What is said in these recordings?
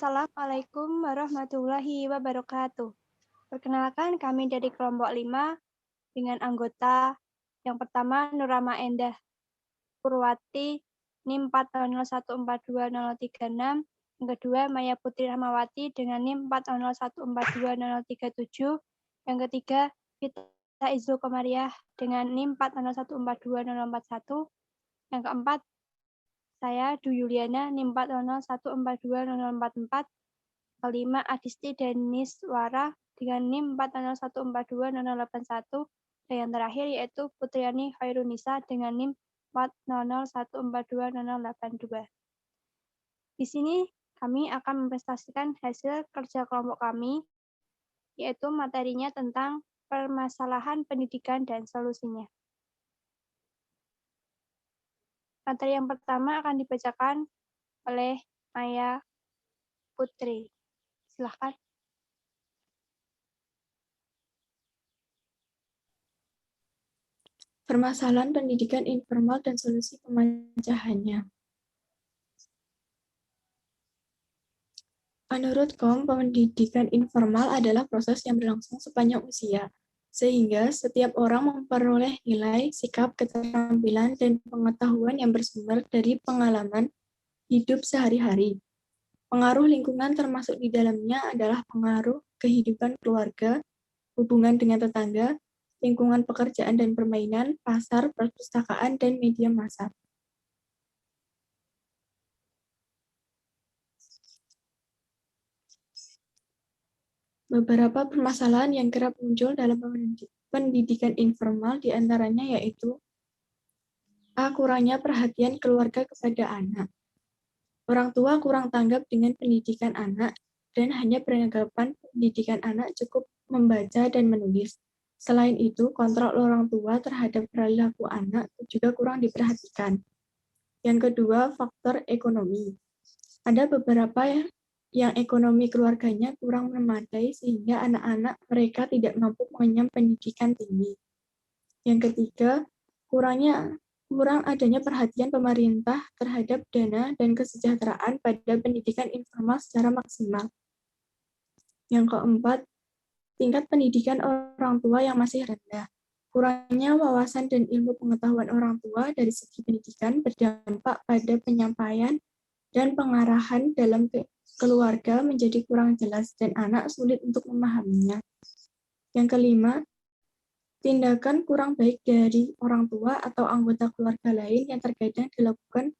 Assalamualaikum warahmatullahi wabarakatuh. Perkenalkan kami dari kelompok 5 dengan anggota yang pertama Nurama Endah Purwati NIM 401142036, yang kedua Maya Putri Rahmawati dengan NIM 401142037, yang ketiga Vita Izul Komariah dengan NIM 401142041, yang keempat saya Du Yuliana NIM 401142044, kelima Adisti Deniswara dengan NIM 401142081, dan yang terakhir yaitu Putriani Khairunisa dengan NIM 400142082. Di sini kami akan mempresentasikan hasil kerja kelompok kami, yaitu materinya tentang permasalahan pendidikan dan solusinya. Materi yang pertama akan dibacakan oleh Maya Putri. Silakan. Permasalahan pendidikan informal dan solusi pemecahannya. Menurut KOM, pendidikan informal adalah proses yang berlangsung sepanjang usia, sehingga setiap orang memperoleh nilai, sikap, keterampilan, dan pengetahuan yang bersumber dari pengalaman hidup sehari-hari. Pengaruh lingkungan termasuk di dalamnya adalah pengaruh kehidupan keluarga, hubungan dengan tetangga, lingkungan pekerjaan dan permainan, pasar, perpustakaan, dan media massa. Beberapa permasalahan yang kerap muncul dalam pendidikan informal diantaranya yaitu A. Kurangnya perhatian keluarga kepada anak. Orang tua kurang tanggap dengan pendidikan anak dan hanya beranggapan pendidikan anak cukup membaca dan menulis. Selain itu, kontrol orang tua terhadap perilaku anak juga kurang diperhatikan. Yang kedua, faktor ekonomi. Ada beberapa yang ekonomi keluarganya kurang memadai sehingga anak-anak mereka tidak mampu mengenyam pendidikan tinggi. Yang ketiga, kurang adanya perhatian pemerintah terhadap dana dan kesejahteraan pada pendidikan informal secara maksimal. Yang keempat, tingkat pendidikan orang tua yang masih rendah. Kurangnya wawasan dan ilmu pengetahuan orang tua dari segi pendidikan berdampak pada penyampaian dan pengarahan dalam keluarga menjadi kurang jelas dan anak sulit untuk memahaminya. Yang kelima, tindakan kurang baik dari orang tua atau anggota keluarga lain yang terkadang dilakukan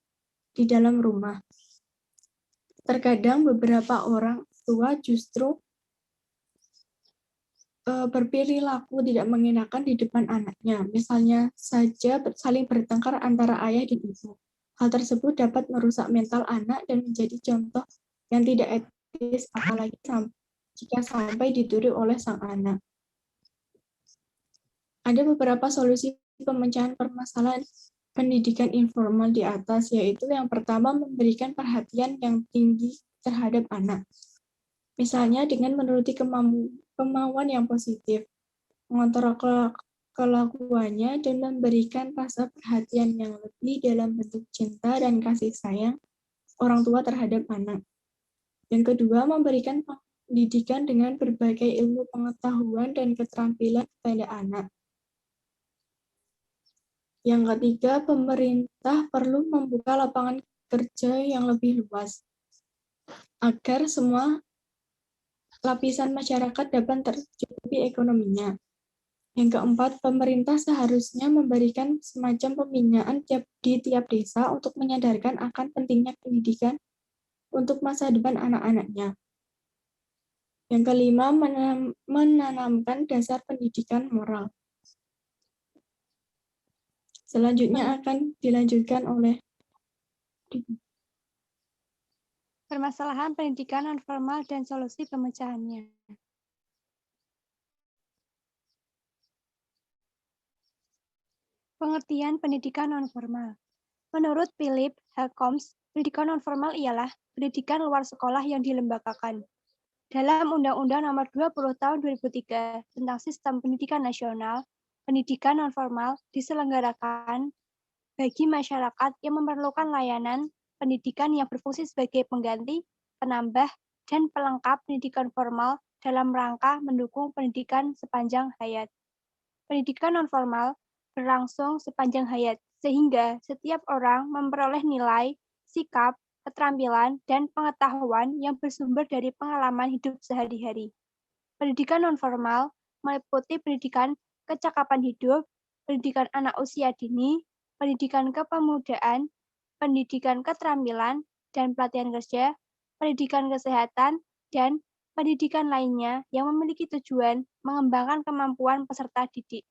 di dalam rumah. Terkadang beberapa orang tua justru berperilaku tidak mengenakan di depan anaknya, misalnya saja saling bertengkar antara ayah dan ibu. Hal tersebut dapat merusak mental anak dan menjadi contoh yang tidak etis, apalagi jika sampai ditiru oleh sang anak. Ada beberapa solusi pemecahan permasalahan pendidikan informal di atas, yaitu yang pertama memberikan perhatian yang tinggi terhadap anak. Misalnya dengan menuruti kemauan yang positif, mengontrol kelakuannya, dan memberikan rasa perhatian yang lebih dalam bentuk cinta dan kasih sayang orang tua terhadap anak. Yang kedua, memberikan pendidikan dengan berbagai ilmu pengetahuan dan keterampilan kepada anak. Yang ketiga, pemerintah perlu membuka lapangan kerja yang lebih luas agar semua lapisan masyarakat dapat tercukupi ekonominya. Yang keempat, pemerintah seharusnya memberikan semacam pembinaan di tiap desa untuk menyadarkan akan pentingnya pendidikan untuk masa depan anak-anaknya. Yang kelima, menanamkan dasar pendidikan moral. Selanjutnya akan dilanjutkan oleh Permasalahan pendidikan non-formal dan solusi pemecahannya. Pengertian pendidikan non-formal. Menurut Philip Helcombs, pendidikan non-formal ialah pendidikan luar sekolah yang dilembagakan. Dalam Undang-Undang Nomor 20 Tahun 2003 tentang Sistem Pendidikan Nasional, pendidikan non-formal diselenggarakan bagi masyarakat yang memerlukan layanan pendidikan yang berfungsi sebagai pengganti, penambah, dan pelengkap pendidikan formal dalam rangka mendukung pendidikan sepanjang hayat. Pendidikan nonformal berlangsung sepanjang hayat, sehingga setiap orang memperoleh nilai, sikap, keterampilan, dan pengetahuan yang bersumber dari pengalaman hidup sehari-hari. Pendidikan nonformal meliputi pendidikan kecakapan hidup, pendidikan anak usia dini, pendidikan kepemudaan, pendidikan keterampilan dan pelatihan kerja, pendidikan kesehatan, dan pendidikan lainnya yang memiliki tujuan mengembangkan kemampuan peserta didik.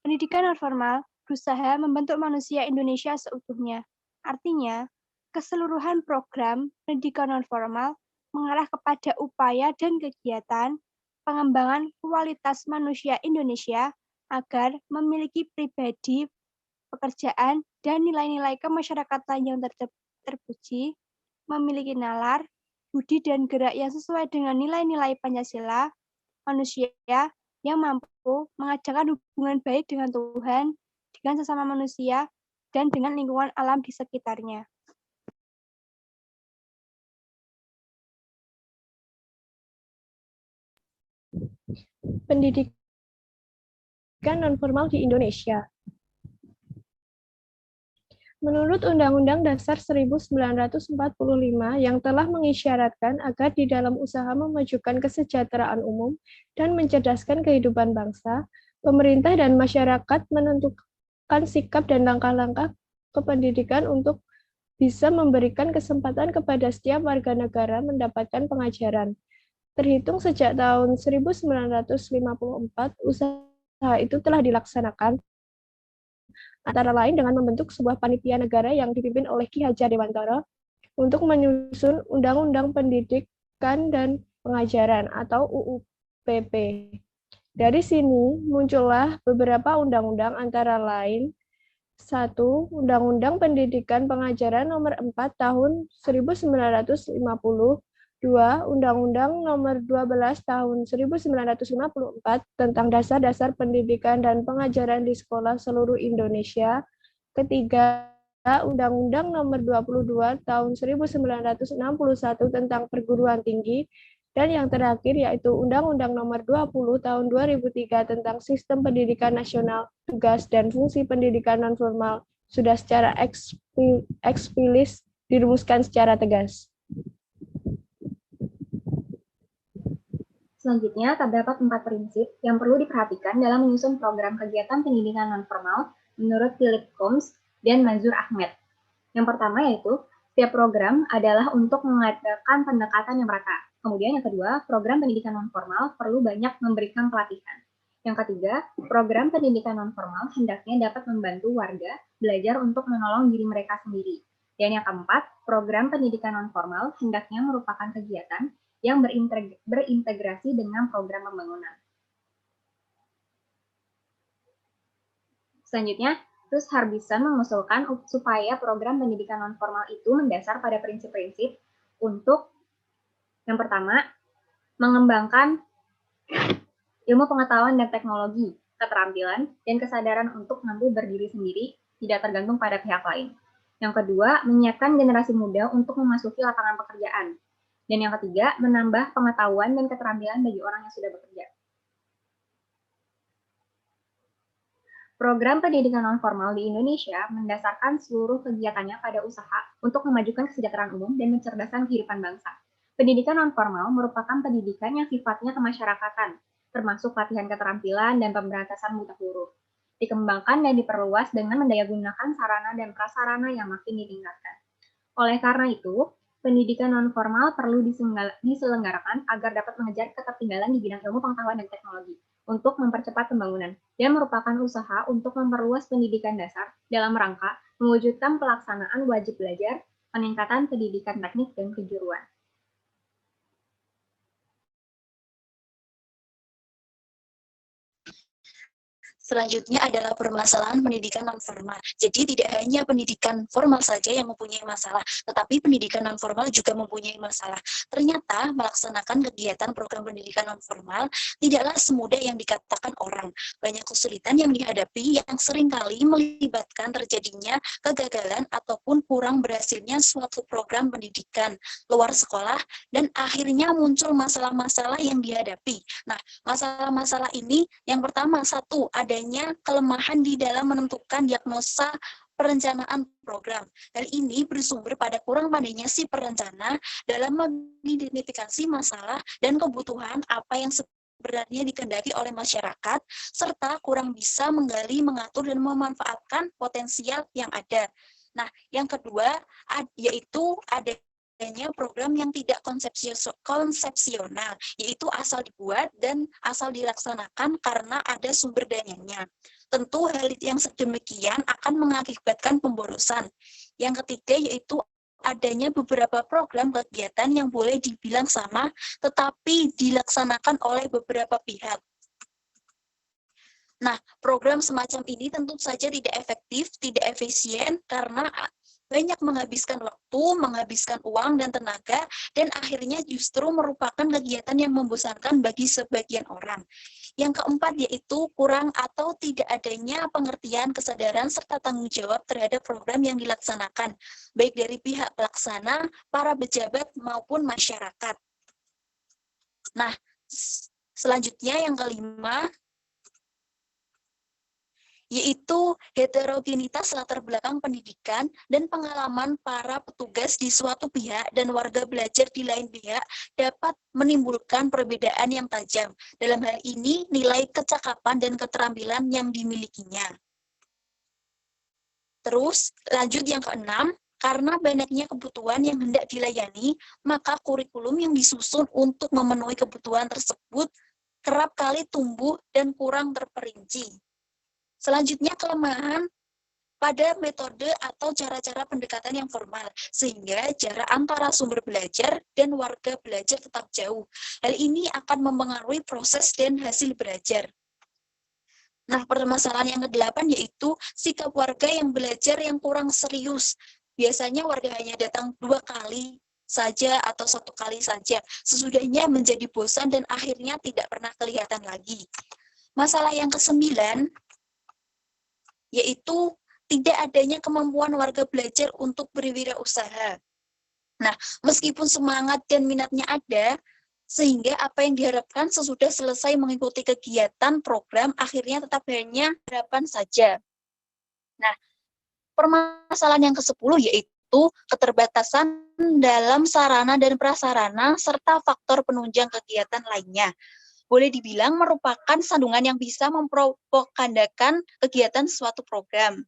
Pendidikan nonformal berusaha membentuk manusia Indonesia seutuhnya. Artinya, keseluruhan program pendidikan nonformal mengarah kepada upaya dan kegiatan pengembangan kualitas manusia Indonesia agar memiliki pribadi, pekerjaan, dan nilai-nilai kemasyarakatan yang terpuji, memiliki nalar, budi dan gerak yang sesuai dengan nilai-nilai Pancasila, manusia yang mampu mengajarkan hubungan baik dengan Tuhan, dengan sesama manusia, dan dengan lingkungan alam di sekitarnya. Pendidikan nonformal di Indonesia. Menurut Undang-Undang Dasar 1945 yang telah mengisyaratkan agar di dalam usaha memajukan kesejahteraan umum dan mencerdaskan kehidupan bangsa, pemerintah dan masyarakat menentukan sikap dan langkah-langkah kependidikan untuk bisa memberikan kesempatan kepada setiap warga negara mendapatkan pengajaran. Terhitung sejak tahun 1954, usaha itu telah dilaksanakan antara lain dengan membentuk sebuah panitia negara yang dipimpin oleh Ki Hajar Dewantara untuk menyusun Undang-Undang Pendidikan dan Pengajaran atau UU PP. Dari sini muncullah beberapa undang-undang antara lain 1. Undang-Undang Pendidikan Pengajaran Nomor 4 Tahun 1950, 2. Undang-Undang Nomor 12 Tahun 1954 tentang Dasar-Dasar Pendidikan dan Pengajaran di Sekolah Seluruh Indonesia. Ketiga, Undang-Undang Nomor 22 Tahun 1961 tentang Perguruan Tinggi. Dan yang terakhir yaitu Undang-Undang Nomor 20 Tahun 2003 tentang Sistem Pendidikan Nasional, Tugas dan Fungsi Pendidikan Nonformal sudah secara eksplisit dirumuskan secara tegas. Selanjutnya, terdapat 4 prinsip yang perlu diperhatikan dalam menyusun program kegiatan pendidikan nonformal menurut Philip Combs dan Mazur Ahmed. Yang pertama yaitu, setiap program adalah untuk mengadakan pendekatan yang merata. Kemudian yang kedua, program pendidikan nonformal perlu banyak memberikan pelatihan. Yang ketiga, program pendidikan nonformal hendaknya dapat membantu warga belajar untuk menolong diri mereka sendiri. Dan yang keempat, program pendidikan nonformal hendaknya merupakan kegiatan yang berintegrasi dengan program pembangunan. Selanjutnya, Rus Harbison mengusulkan supaya program pendidikan nonformal itu mendasar pada prinsip-prinsip untuk yang pertama, mengembangkan ilmu pengetahuan dan teknologi, keterampilan, dan kesadaran untuk mampu berdiri sendiri, tidak tergantung pada pihak lain. Yang kedua, menyiapkan generasi muda untuk memasuki lapangan pekerjaan. Dan yang ketiga, menambah pengetahuan dan keterampilan bagi orang yang sudah bekerja. Program pendidikan nonformal di Indonesia mendasarkan seluruh kegiatannya pada usaha untuk memajukan kesejahteraan umum dan mencerdaskan kehidupan bangsa. Pendidikan nonformal merupakan pendidikan yang sifatnya kemasyarakatan, termasuk latihan keterampilan dan pemberantasan buta huruf. Dikembangkan dan diperluas dengan mendayagunakan sarana dan prasarana yang makin ditingkatkan. Oleh karena itu, pendidikan nonformal perlu diselenggarakan agar dapat mengejar ketertinggalan di bidang ilmu pengetahuan dan teknologi untuk mempercepat pembangunan dan merupakan usaha untuk memperluas pendidikan dasar dalam rangka mewujudkan pelaksanaan wajib belajar, peningkatan pendidikan teknik dan kejuruan. Selanjutnya adalah permasalahan pendidikan non-formal. Jadi tidak hanya pendidikan formal saja yang mempunyai masalah, tetapi pendidikan non-formal juga mempunyai masalah. Ternyata melaksanakan kegiatan program pendidikan non-formal tidaklah semudah yang dikatakan orang. Banyak kesulitan yang dihadapi yang seringkali melibatkan terjadinya kegagalan ataupun kurang berhasilnya suatu program pendidikan luar sekolah, dan akhirnya muncul masalah-masalah yang dihadapi. Nah, masalah-masalah ini yang pertama, satu, adanya kelemahan di dalam menentukan diagnosa perencanaan program. Hal ini bersumber pada kurang pandainya si perencana dalam mengidentifikasi masalah dan kebutuhan apa yang sebenarnya dikehendaki oleh masyarakat, serta kurang bisa menggali, mengatur, dan memanfaatkan potensial yang ada. Nah, yang kedua, yaitu adanya program yang tidak konsepsional, yaitu asal dibuat dan asal dilaksanakan karena ada sumber dananya. Tentu hal yang sedemikian akan mengakibatkan pemborosan. Yang ketiga yaitu adanya beberapa program kegiatan yang boleh dibilang sama, tetapi dilaksanakan oleh beberapa pihak. Nah, program semacam ini tentu saja tidak efektif, tidak efisien, karena banyak menghabiskan waktu, menghabiskan uang dan tenaga, dan akhirnya justru merupakan kegiatan yang membosankan bagi sebagian orang. Yang keempat yaitu kurang atau tidak adanya pengertian, kesadaran, serta tanggung jawab terhadap program yang dilaksanakan, baik dari pihak pelaksana, para pejabat, maupun masyarakat. Nah, selanjutnya yang kelima, yaitu heterogenitas latar belakang pendidikan dan pengalaman para petugas di suatu pihak dan warga belajar di lain pihak dapat menimbulkan perbedaan yang tajam. Dalam hal ini, nilai kecakapan dan keterampilan yang dimilikinya. Terus, lanjut yang keenam, karena banyaknya kebutuhan yang hendak dilayani, maka kurikulum yang disusun untuk memenuhi kebutuhan tersebut kerap kali tumbuh dan kurang terperinci. Selanjutnya, kelemahan pada metode atau cara-cara pendekatan yang formal, sehingga jarak antara sumber belajar dan warga belajar tetap jauh. Hal ini akan mempengaruhi proses dan hasil belajar. Nah, permasalahan yang ke-8 yaitu sikap warga yang belajar yang kurang serius. Biasanya warga hanya datang 2 kali saja atau 1 kali saja. Sesudahnya menjadi bosan dan akhirnya tidak pernah kelihatan lagi. Masalah yang ke-9 yaitu tidak adanya kemampuan warga belajar untuk berwirausaha. Nah, meskipun semangat dan minatnya ada, sehingga apa yang diharapkan sesudah selesai mengikuti kegiatan program akhirnya tetap hanya harapan saja. Nah, permasalahan yang ke-10 yaitu keterbatasan dalam sarana dan prasarana serta faktor penunjang kegiatan lainnya. Boleh dibilang merupakan sandungan yang bisa mempropagandakan kegiatan suatu program.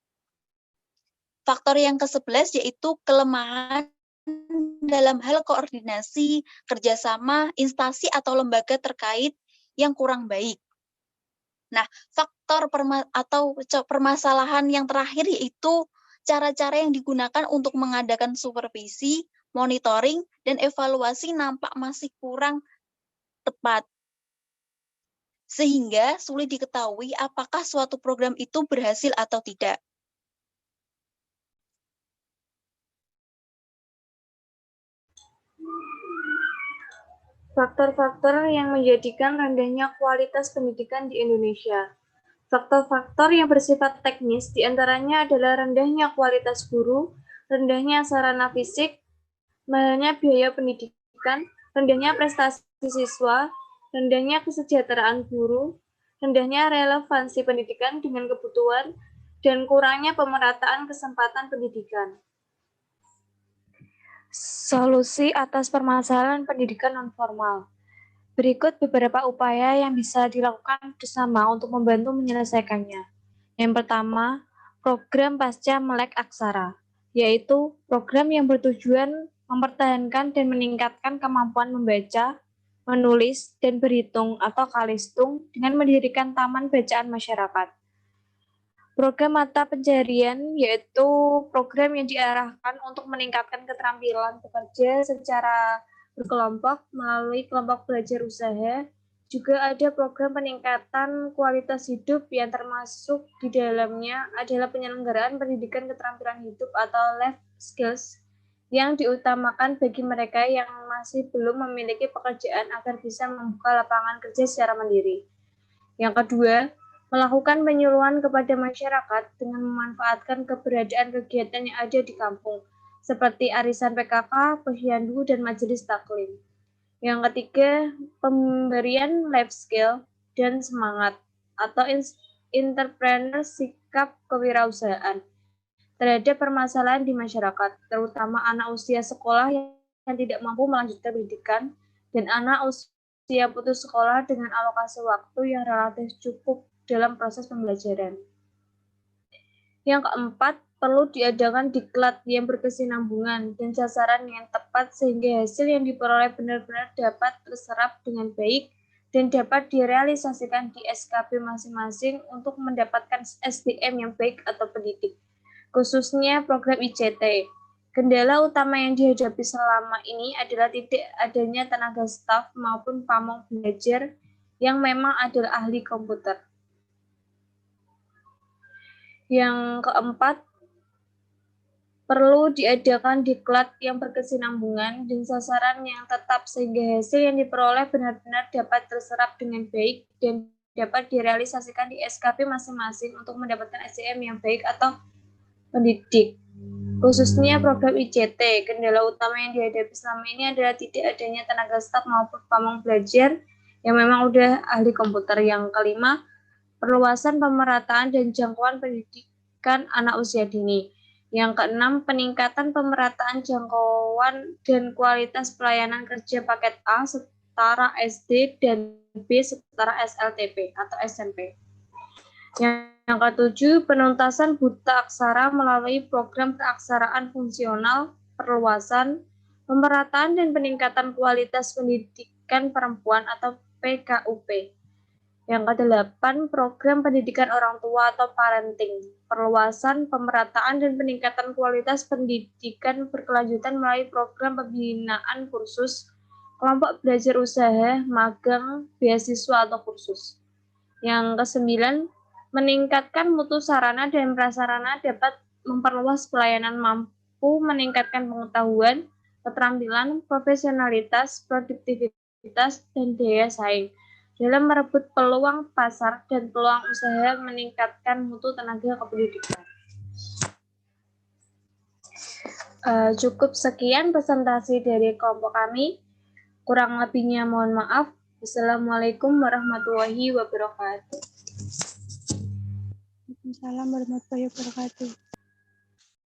Faktor yang ke-11 yaitu kelemahan dalam hal koordinasi, kerjasama, instansi atau lembaga terkait yang kurang baik. Nah, faktor permasalahan yang terakhir yaitu cara-cara yang digunakan untuk mengadakan supervisi, monitoring, dan evaluasi nampak masih kurang tepat. Sehingga sulit diketahui apakah suatu program itu berhasil atau tidak. Faktor-faktor yang menjadikan rendahnya kualitas pendidikan di Indonesia. Faktor-faktor yang bersifat teknis diantaranya adalah rendahnya kualitas guru, rendahnya sarana fisik, mahalnya biaya pendidikan, rendahnya prestasi siswa, rendahnya kesejahteraan guru, rendahnya relevansi pendidikan dengan kebutuhan, dan kurangnya pemerataan kesempatan pendidikan. Solusi atas permasalahan pendidikan nonformal. Berikut beberapa upaya yang bisa dilakukan bersama untuk membantu menyelesaikannya. Yang pertama, program Pasca Melek Aksara, yaitu program yang bertujuan mempertahankan dan meningkatkan kemampuan membaca, menulis, dan berhitung atau kalistung dengan mendirikan taman bacaan masyarakat. Program mata pencarian yaitu program yang diarahkan untuk meningkatkan keterampilan bekerja secara berkelompok melalui kelompok belajar usaha juga ada program peningkatan kualitas hidup yang termasuk di dalamnya adalah penyelenggaraan pendidikan keterampilan hidup atau life skills yang diutamakan bagi mereka yang masih belum memiliki pekerjaan agar bisa membuka lapangan kerja secara mandiri. Yang kedua, melakukan penyuluhan kepada masyarakat dengan memanfaatkan keberadaan kegiatan yang ada di kampung, seperti arisan PKK, posyandu, dan majelis taklim. Yang ketiga, pemberian life skill dan semangat atau entrepreneur sikap kewirausahaan terhadap permasalahan di masyarakat, terutama anak usia sekolah yang tidak mampu melanjutkan pendidikan dan anak usia putus sekolah dengan alokasi waktu yang relatif cukup dalam proses pembelajaran. Yang keempat, perlu diadakan diklat yang berkesinambungan dan sasaran yang tepat sehingga hasil yang diperoleh benar-benar dapat terserap dengan baik dan dapat direalisasikan di SKP masing-masing untuk mendapatkan SDM yang baik atau pendidik, khususnya program ICT. Kendala utama yang dihadapi selama ini adalah tidak adanya tenaga staf maupun pamong belajar yang memang adalah ahli komputer. Yang keempat, perlu diadakan diklat yang berkesinambungan dan sasaran yang tetap sehingga hasil yang diperoleh benar-benar dapat terserap dengan baik dan dapat direalisasikan di SKP masing-masing untuk mendapatkan SDM yang baik atau pendidik. Khususnya program ICT, kendala utama yang dihadapi selama ini adalah tidak adanya tenaga staf maupun pamong belajar yang memang udah ahli komputer. Yang kelima, perluasan pemerataan dan jangkauan pendidikan anak usia dini. Yang keenam, peningkatan pemerataan jangkauan dan kualitas pelayanan kerja paket A setara SD dan B setara SLTP atau SMP. Yang ketujuh, penuntasan buta aksara melalui program keaksaraan fungsional, perluasan, pemerataan dan peningkatan kualitas pendidikan perempuan atau PKUP. Yang kedelapan, program pendidikan orang tua atau parenting, perluasan, pemerataan, dan peningkatan kualitas pendidikan berkelanjutan melalui program pembinaan kursus, kelompok belajar usaha, magang, beasiswa atau kursus. Yang kesembilan, meningkatkan mutu sarana dan prasarana dapat memperluas pelayanan mampu meningkatkan pengetahuan, keterampilan, profesionalitas, produktivitas, dan daya saing dalam merebut peluang pasar dan peluang usaha meningkatkan mutu tenaga kependidikan. Cukup sekian presentasi dari kelompok kami. Kurang lebihnya mohon maaf. Wassalamualaikum warahmatullahi wabarakatuh. Waalaikumsalam warahmatullahi wabarakatuh.